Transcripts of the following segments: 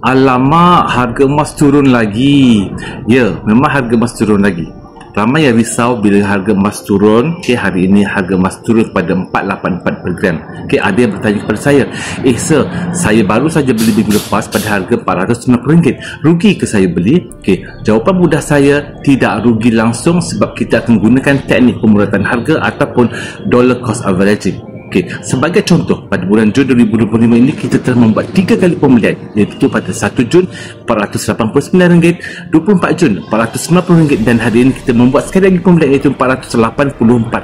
Alamak, harga emas turun lagi. Ya, memang harga emas turun lagi. Ramai yang risau bila harga emas turun. Hari ini harga emas turun pada 484 per gram. Ada yang bertanya kepada saya, sir, saya baru saja beli minggu lepas pada harga RM490. Rugi ke saya beli? Jawapan mudah saya, tidak rugi langsung sebab kita akan gunakan teknik pemuratan harga ataupun dollar cost averaging. Sebagai contoh, pada bulan Jun 2025 ini kita telah membuat 3 kali pembelian, iaitu pada 1 Jun RM489, 24 Jun RM490 dan hari ini kita membuat sekali lagi pembelian iaitu RM484.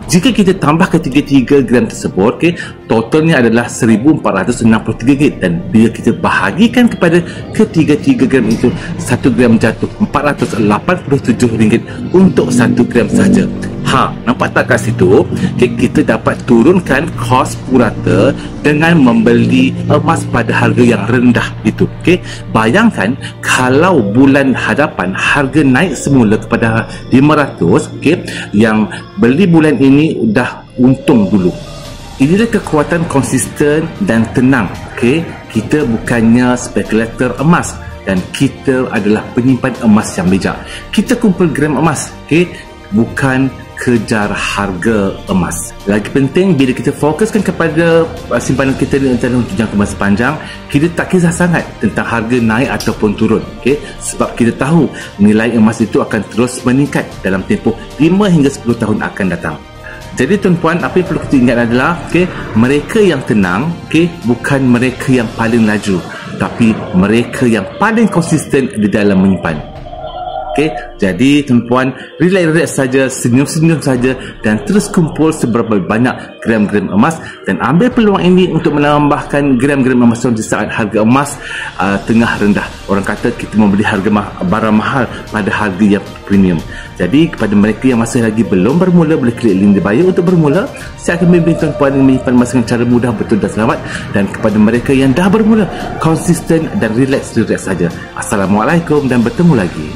Jika kita tambah ketiga-tiga gram tersebut, totalnya adalah RM1,463 dan bila kita bahagikan kepada ketiga-tiga gram itu, 1 gram jatuh RM487 untuk 1 gram saja. Nampak tak kat situ? Kita dapat turunkan kos purata dengan membeli emas pada harga yang rendah itu. Bayangkan kalau bulan hadapan harga naik semula kepada 500, yang beli bulan ini dah untung dulu. Inilah kekuatan konsisten dan tenang. Kita bukannya spekulator emas dan kita adalah penyimpan emas yang bijak. Kita kumpul gram emas, bukan kejar harga emas. Lagi penting, bila kita fokuskan kepada simpanan kita di antara untuk jangka masa panjang, kita tak kisah sangat tentang harga naik ataupun turun. Sebab kita tahu nilai emas itu akan terus meningkat dalam tempoh 5 hingga 10 tahun akan datang. Jadi tuan-puan, apa yang perlu kita ingat adalah mereka yang tenang bukan mereka yang paling laju, tapi mereka yang paling konsisten di dalam menyimpan. Jadi tuan-puan, relax saja, senyum-senyum saja dan terus kumpul seberapa banyak gram-gram emas dan ambil peluang ini untuk menambahkan gram-gram emas di saat harga emas tengah rendah. Orang kata kita membeli harga barang mahal pada harga yang premium. Jadi kepada mereka yang masih lagi belum bermula, boleh klik link di bio untuk bermula. Saya akan membimbing tuan-puan menyimpan emas dengan cara mudah, betul dan selamat. Dan kepada mereka yang dah bermula, konsisten dan relax saja. Assalamualaikum dan bertemu lagi.